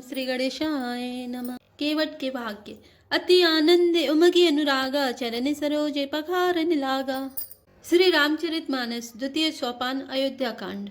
श्री गणेशाय नमः। केवट के भाग्य अति आनंद उमगी अनुरागा चरण सरोजे पखारन लागा। श्री रामचरितमानस द्वितीय सोपान अयोध्या कांड।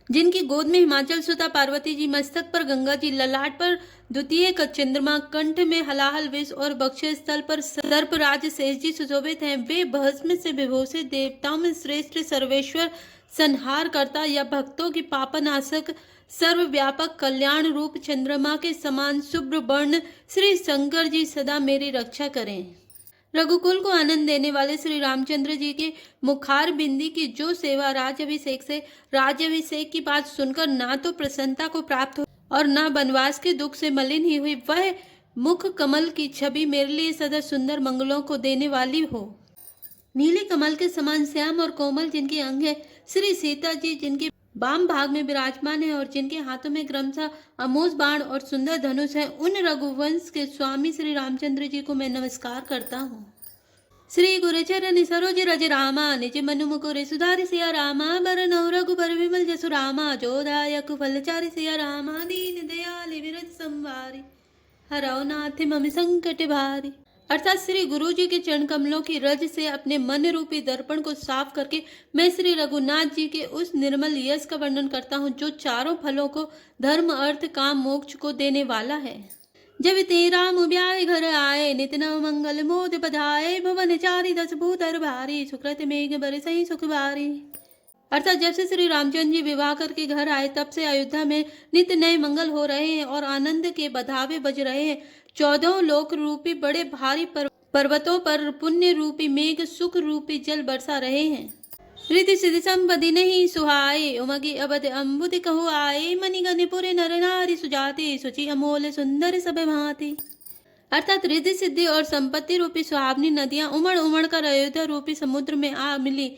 जिनकी गोद में हिमाचल सुता पार्वती जी, मस्तक पर गंगा जी, ललाट पर द्वितीय का चंद्रमा, कंठ में हलाहल विष और बक्षे स्थल पर सर्पराज शेष जी सुशोभित हैं, वे भस्म से विभूषित देवताओं में श्रेष्ठ सर्वेश्वर संहार करता या भक्तों की पापनाशक सर्वव्यापक कल्याण रूप चंद्रमा के समान शुभ्र वर्ण श्री शंकर जी सदा मेरी रक्षा करें। रघुकुल को आनंद देने वाले श्री रामचंद्र जी के मुखार बिंदी की जो सेवा राज्याभिषेक की बात सुनकर ना तो प्रसन्नता को प्राप्त हो और ना वनवास के दुख से मलिन ही हुई, वह मुख कमल की छवि मेरे लिए सदा सुंदर मंगलों को देने वाली हो। नीले कमल के समान श्याम और कोमल जिनके अंग है, श्री सीता जी जिनके वाम भाग में विराजमान है और जिनके हाथों में क्रमशः अमोघ बाण और सुंदर धनुष है, उन रघुवंश के स्वामी श्री रामचंद्र जी को मैं नमस्कार करता हूँ। श्री गुरुचरण सरोज रज रामा निज मनु मुकुर सुधारि सिया रामा बरनौ रघुबर विमल जसु रामा जोदायक फलचारि सिया रामा दीन दयाल विरत संवारि हरौ नाथ मम संकट भारी। अर्थात श्री गुरु जी के चरण कमलों की रज से अपने मन रूपी दर्पण को साफ करके मैं श्री रघुनाथ जी के उस निर्मल यश का वर्णन करता हूँ जो चारों फलों को धर्म अर्थ काम मोक्ष को देने वाला है। जब ते राम ब्याह घर आए नित नव मंगल मोद बधाए भवन चारि दस भूतर भारी सुकृत मेघ बरसई सुख बारी। अर्थात जब से श्री रामचंद्र जी विवाह करके घर आए तब से अयोध्या में नित्य नए मंगल हो रहे हैं और आनंद के बधावे बज रहे हैं। 14 लोक रूपी बड़े भारी पर्वतों पर पुण्य रूपी मेघ सुख रूपी जल बरसा रहे हैं। रिद्धि सिद्धि संपत्ति नहीं सुहाए उमगी अवध अम्बुद कहु आए मणिगणपुर नर नारी सुजाति सुचि अमोल सुंदर सब भांति। अर्थात रिद्धि सिद्धि और संपत्ति रूपी सुहावनी नदियां उमड़ उमड़ कर अयोध्या रूपी समुद्र में आ मिली।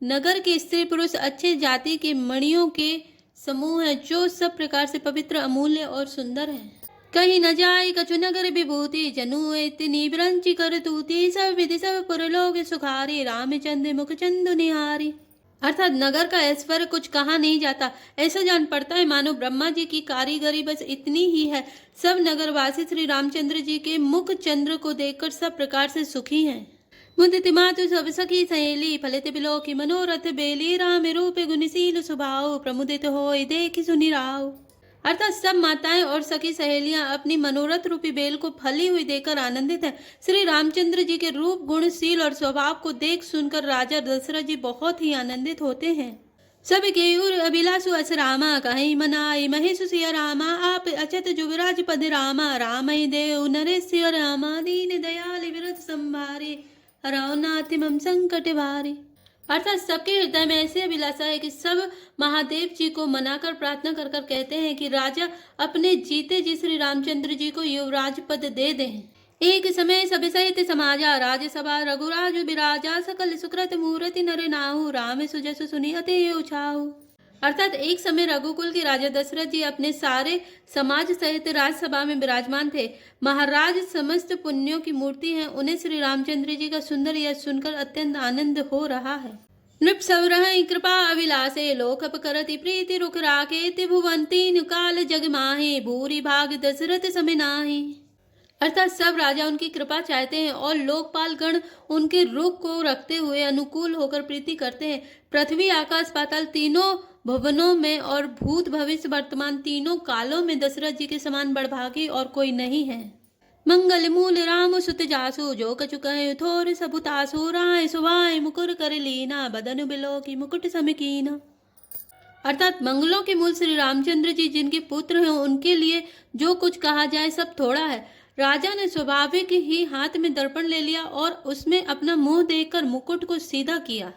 नगर के स्त्री पुरुष अच्छे जाति के मणियों के समूह है जो सब प्रकार से पवित्र अमूल्य और सुंदर है। कहीं न जाए कछु नगर विभूति जनु इतनी ब्रंची कर तूती सब विधि सब पुरलोक सुखारी रामचंद्र मुख चंदु निहारी। अर्थात नगर का ऐश्वर्य कुछ कहा नहीं जाता, ऐसा जान पड़ता है मानो ब्रह्मा जी की कारीगरी बस इतनी ही है। सब नगरवासी श्री रामचंद्र जी के मुख चंद्र को देखकर सब प्रकार से सुखी हैं। मुदित मातु सब सखी सहेली फलित बिलोकी मनोरथ बेली राम रूप गुणशील स्वभाव प्रमुदित होय देखि सुनि राव। अर्थात सब माताएं और सखी सहेलियां अपनी मनोरथ रूपी बेल को फली हुई देखकर आनंदित हैं। श्री रामचंद्र जी के रूप गुणशील और स्वभाव को देख सुनकर राजा दशरथ जी बहुत ही आनंदित होते हैं। सब केयूर अभिलाषु अस रामा कहीं मनाई महेश सिया रामा आप अचत जुगराज पद रामा राम देव नरेश रामा दीन दयाल विरत संभारे हरौ नाथ मम संकट भारी। अर्थात सबके हृदय में ऐसी अभिलाषा है कि सब महादेव जी को मनाकर प्रार्थना कर कर कहते हैं कि राजा अपने जीते जी श्री रामचंद्र जी को युवराज पद दे दें। एक समय सब सहित समाजा राज्यसभा रघुराज विराजा सकल सुकृत मूर्ति नर नाहु राम सुजस सुनि अति उछाहु। अर्थात एक समय रघुकुल के राजा दशरथ जी अपने सारे समाज सहित राजसभा में विराजमान थे। महाराज समस्त पुण्यों की मूर्ति हैं, उन्हें श्री रामचंद्र जी का सुंदर यश सुनकर अत्यंत आनंद हो रहा है। नृप सवरह कृपा अभिलाषे लोकप करति प्रीति रुख राखे त्रिभुवन तीन काल जग माहे भूरी भाग दशरथ समय नाहि। अर्थात सब राजा उनकी कृपा चाहते हैं और लोकपाल गण उनके रुख को रखते हुए अनुकूल होकर प्रीति करते हैं। पृथ्वी आकाश पाताल तीनों भुवनों में और भूत भविष्य वर्तमान तीनों कालों में दशरथ जी के समान बड़भागी और कोई नहीं है। मंगल मूल राम सुत जासु जो कछु कहे थोर सबुतासु राय सुवाय मुकुर कर लीना बदन बिलो की मुकुट समकीना। अर्थात मंगलों के मूल श्री रामचंद्र जी जिनके पुत्र हैं उनके लिए जो कुछ कहा जाए सब थोड़ा है। राजा ने स्वाभाविक ही हाथ में दर्पण ले लिया और उसमें अपना मुंह देखकर मुकुट को सीधा किया।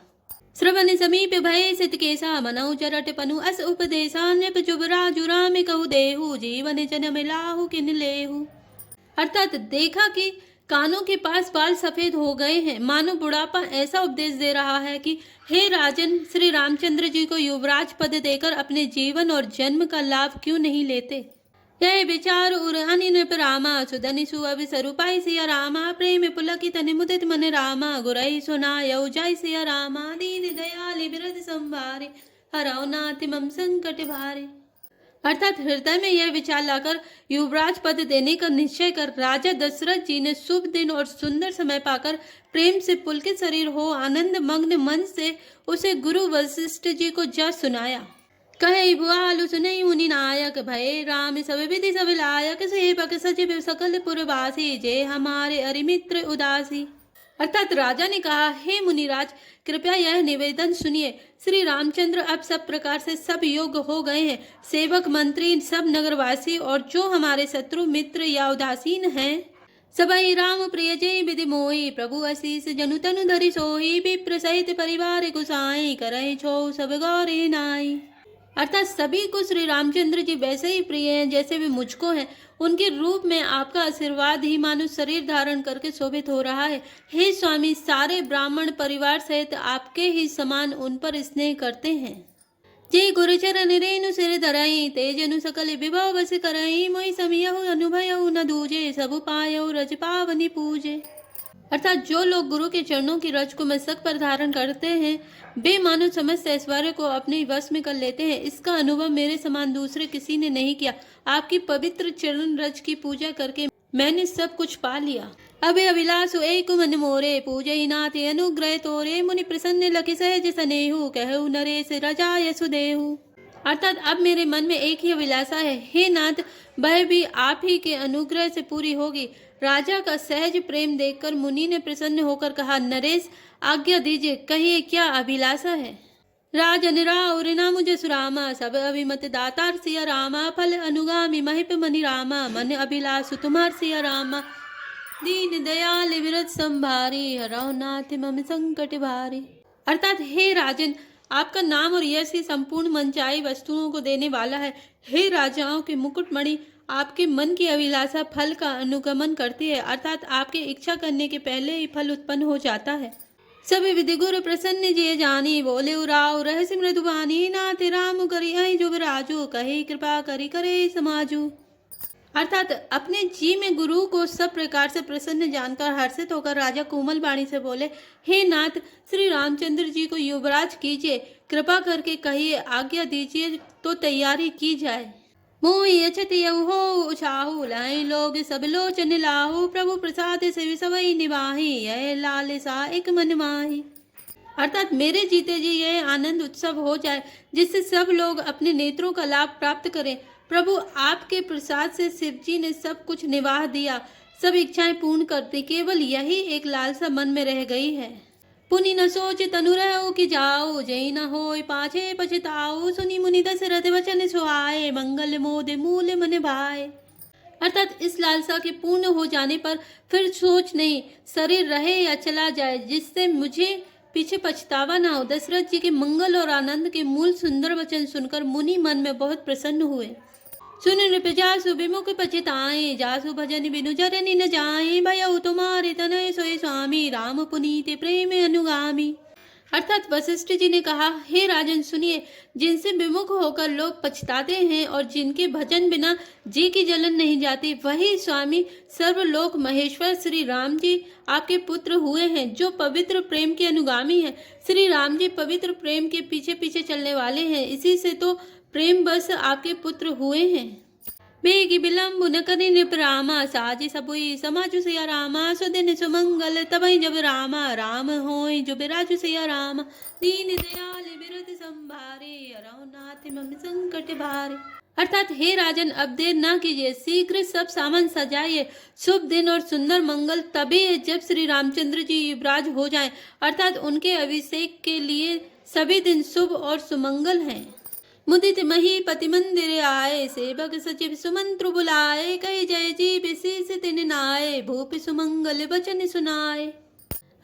श्रवण समीप भय सित केसा मनौ जरट पनु अस उपदेशा नृप जुबराजु राम कहु देहु जीवन जन्म लाहु किन लेहु। अर्थात देखा कि कानों के पास बाल सफेद हो गए हैं, मानो बुढ़ापा ऐसा उपदेश दे रहा है कि हे राजन, श्री रामचंद्र जी को युवराज पद देकर अपने जीवन और जन्म का लाभ क्यों नहीं लेते। यह विचार उरानी नृप रामा सुधनि सुअभि स्वरूपाई सिया रामा प्रेम पुलकित मुदित मन रामा गुरई सुनायौ जय सिया रामा दीन दयाल बिरद संवारे हरौ नाथ मम संकट भारे। अर्थात हृदय में यह विचार लाकर युवराज पद देने का निश्चय कर राजा दशरथ जी ने शुभ दिन और सुंदर समय पाकर प्रेम से पुलकित शरीर हो आनंद मग्न मन से उसे गुरु वशिष्ठ जी को जा सुनाया। कहे भुआलु सुनई मुनि नायक भय राम सब विधि सब लायक सेवक सचिव सकल पुरवासी जय हमारे अरिमित्र उदासी। अर्थात राजा ने कहा, हे मुनिराज, कृपया यह निवेदन सुनिए। श्री रामचंद्र अब सब प्रकार से सब योग्य हो गए हैं। सेवक मंत्री सब नगरवासी और जो हमारे शत्रु मित्र या उदासीन हैं सबई राम प्रिय जय विधि मोहि प्रभु आशीष जनु तनु धरि सोहि विप्र सहित परिवार गुसाई करहि छो सब गौरी नाई। अर्थात सभी को श्री रामचंद्र जी वैसे ही प्रिय हैं जैसे वे मुझको हैं। उनके रूप में आपका आशीर्वाद ही मानो शरीर धारण करके शोभित हो रहा है। हे स्वामी, सारे ब्राह्मण परिवार सहित आपके ही समान उन पर स्नेह करते हैं। जय गुरुचरण रेणु सिर धरई तेजनु सकल विभव बस करई मोहि समियहु अनुभयहु न दूजे सब पायहु रज पावनी पूजे। अर्थात जो लोग गुरु के चरणों की रज को मस्तक पर धारण करते हैं वे मानो समस्त ऐश्वर्य को अपने वश में कर लेते हैं। इसका अनुभव मेरे समान दूसरे किसी ने नहीं किया। आपकी पवित्र चरण रज की पूजा करके मैंने सब कुछ पा लिया। अब अभिलाषु एक मन मोरे पूजई नाथ अनुग्रह तोरे मुनि प्रसन्न लखि सहज सनेहु कहु नरेश रजा यसुदेहु। अर्थात अब मेरे मन में एक ही अभिलाषा है, हे नाथ, वह भी आप ही के अनुग्रह से पूरी होगी। राजा का सहज प्रेम देखकर मुनि ने प्रसन्न होकर कहा, नरेश, आज्ञा दीजिए, कहिए क्या अभिलाषा है। राजन राउरिना मुझे सुरामा सब अभिमत दातार सिया रामा फल अनुगामी महिप मनि रामा मन अभिलाष तुम्हार सिया रामा दीन दयाल विरत संभारी हरौ नाथ मम संकट भारी। अर्थात हे राजन, आपका नाम और यश ही संपूर्ण मनचाही वस्तुओं को देने वाला है। हे राजाओं के मुकुटमणि, आपके मन की अभिलाषा फल का अनुगमन करती है। अर्थात आपके इच्छा करने के पहले ही फल उत्पन्न हो जाता है। सभी विधि गुरु प्रसन्न जिय जानी बोले उराव रहस्य मृदुबानी नाथ राम करी आई जुब राजू कहे कृपा करी करे समाजू। अर्थात अपने जी में गुरु को सब प्रकार से प्रसन्न जानकर हर्षित होकर राजा कोमल वाणी से बोले, हे नाथ, श्री रामचंद्र जी को युवराज कीजिए, कृपा करके कहिए, आज्ञा दीजिए तो तैयारी की जाए। मोहि अछत यऊ हो उछाहु लाई लोग सब लोचन लाहु प्रभु प्रसाद से सवई निवाही यह लाल सा एक मन माही। अर्थात मेरे जीते जी यह आनंद उत्सव हो जाए जिससे सब लोग अपने नेत्रों का लाभ प्राप्त करें। प्रभु, आपके प्रसाद से शिव जी ने सब कुछ निवाह दिया, सब इच्छाएं पूर्ण कर दी, केवल यही एक लालसा मन में रह गई है। पुनि न सोच तनु रहो कि जाओ जय न होय पाछे पछताओ सुनी मुनि दशरथ वचन सुहाए मंगल मोद मूल मन भाए। अर्थात इस लालसा के पूर्ण हो जाने पर फिर सोच नहीं, शरीर रहे या चला जाए, जिससे मुझे पीछे पछतावा ना हो। दशरथ जी के मंगल और आनंद के मूल सुंदर वचन सुनकर मुनि मन में बहुत प्रसन्न हुए। सुन नृप जासु विमुख पछताए जासु भजन बिनु जरनि न जाए भयउ तुम्हारे तनय सोय स्वामी राम पुनीत प्रेम अनुगामी। अर्थात वशिष्ठ जी ने कहा, हे राजन सुनिए, जिनसे विमुख होकर लोग पछताते हैं और जिनके भजन बिना जी की जलन नहीं जाती, वही स्वामी सर्वलोक महेश्वर श्री राम जी आपके पुत्र हुए हैं, जो पवित्र प्रेम के अनुगामी हैं। श्री राम जी पवित्र प्रेम के पीछे पीछे चलने वाले हैं, इसी से तो प्रेम बस आपके पुत्र हुए हैं। बेगी विलम्ब न करि नृप रामा साजी सबुई समाजु सिया रामा सुदिन सुमंगल तबई जब रामा राम होय जो बिराजु सिया रामा दीन दयाल बिरत संभारे हरौ नाथ मम संकट भारे। अर्थात हे राजन, अब देर ना कीजिए, शीघ्र सब सामान सजाइए। शुभ दिन और सुंदर मंगल तभी है जब श्री रामचंद्र जी युवराज हो जाएं। अर्थात उनके अभिषेक के लिए सभी दिन शुभ और सुमंगल हैं। मुदित मही पति मंदिर आए सेवक सचिव सुमंत्र बुलाए कही जय जी विशेष तिन नाए भूप सुमंगल वचन सुनाए।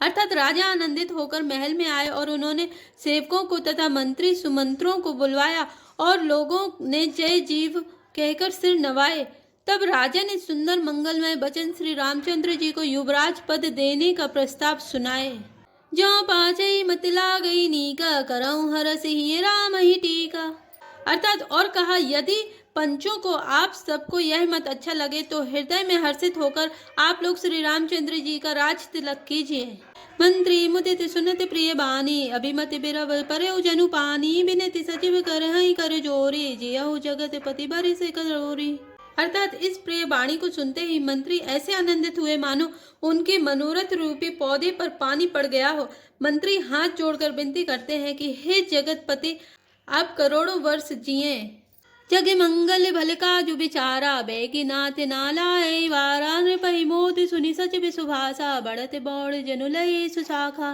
अर्थात राजा आनंदित होकर महल में आए और उन्होंने सेवकों को तथा मंत्री सुमंत्रों को बुलवाया और लोगों ने जय जीव कहकर सिर नवाए। तब राजा ने सुंदर मंगलमय वचन श्री रामचंद्र जी को युवराज पद देने का प्रस्ताव सुनाए। जो पाचई मत लागई नीका करऊं हरस ही राम ही टीका। अर्थात और कहा, यदि पंचों को आप सबको यह मत अच्छा लगे तो हृदय में हर्षित होकर आप लोग श्री रामचंद्र जी का राज तिलक कीजिए। मंत्री मुदित सुनत प्रिय बानी, अभिमति बिरव परयो जनु पानी, बिनति सचिव करहि कर जोरी, जियहु जगत पति बरिस करोरी। अर्थात इस प्रिय वाणी को सुनते ही मंत्री ऐसे आनंदित हुए मानो उनके मनोरथ रूपी पौधे पर पानी पड़ गया हो। मंत्री हाथ जोड़कर विनती करते हैं कि हे जगतपति, आप करोड़ों वर्ष जिए, जग मंगल भल काजु बिचारा, बैकी नाथ नालाय वारा, नृपहि मोद सुनि सचिव सुभाषा, बढ़त बौड़ जनु लय सुशाखा।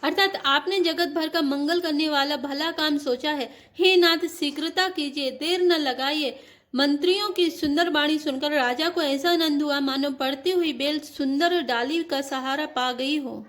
अर्थात आपने जगत भर का मंगल करने वाला भला काम सोचा है। हे नाथ, शीघ्रता कीजिए, देर न लगाइए। मंत्रियों की सुंदर वाणी सुनकर राजा को ऐसा आनंद हुआ मानो पड़ती हुई बेल सुंदर डाली का सहारा पा गई हो।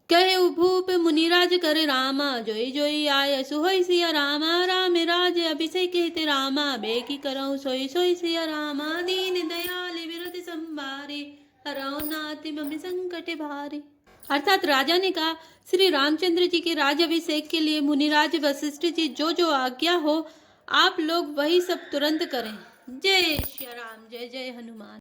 कहे भूप मुनिराज करे रामा, जोई जोई आय सुहोई सिया रामा, राम राज अभिषेक हित रामा, बेकी करऊं सोई सोई सिया रामा, दीन दयाल विरत संभारे, हरऊ नाथ मम संकट भारे। अर्थात राजा ने कहा, श्री रामचंद्र जी के राजाभिषेक के लिए मुनिराज वशिष्ठ जी जो जो आज्ञा हो आप लोग वही सब तुरंत करें। जय श्री राम, जय जय हनुमान।